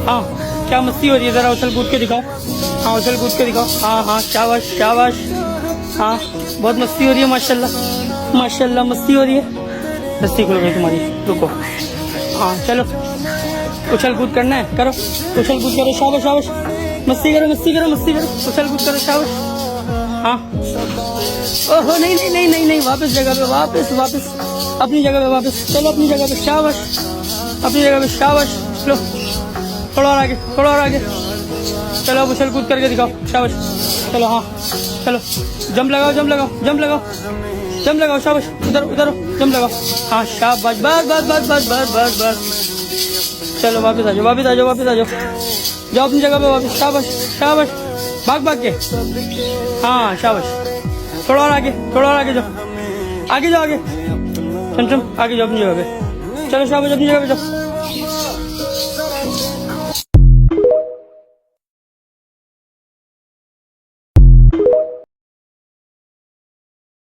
हाँ क्या मस्ती हो रही है, जरा उछल कूद के दिखाओ। हाँ उछल कूद के दिखाओ। हाँ हाँ शाबाश शाबाश। हाँ बहुत मस्ती हो रही है माशाल्लाह माशाल्लाह, मस्ती हो रही है। मस्ती खुल गई तुम्हारी, रुको। हाँ चलो उछल कूद करना है, करो उछल कूद करो। शाबाश शाबाश, मस्ती करो मस्ती करो मस्ती करो, उछल कूद करो। शाबाश। हाँ ओहो नहीं नहीं नहीं नहीं नहीं, वापस जगह पे, वापस वापस अपनी जगह पे वापस। चलो अपनी जगह पे, शाबाश अपनी जगह पे, शाबाश। चलो थोड़ा और आगे, थोड़ा और आगे। चलो अब उछल कूद करके दिखाओ। शाबाश। चलो हाँ चलो जंप लगाओ जंप लगाओ जंप लगाओ जंप लगाओ। शाबाश, उधर उधर जंप लगाओ। हाँ शाबाश, बस बस बस बस बस बस बस। चलो वापस आ जाओ वापस आ जाओ वापस आ जाओ, जाओ अपनी जगह पे वापस। शाबाश शाबाश, भाग भाग के। हाँ शाबाश, थोड़ा और आगे, थोड़ा और आगे जाओ, आगे जाओ आगे। चमचम आगे जाओ अपनी जगह पे। चलो शाबाश अपनी जगह पे जाओ।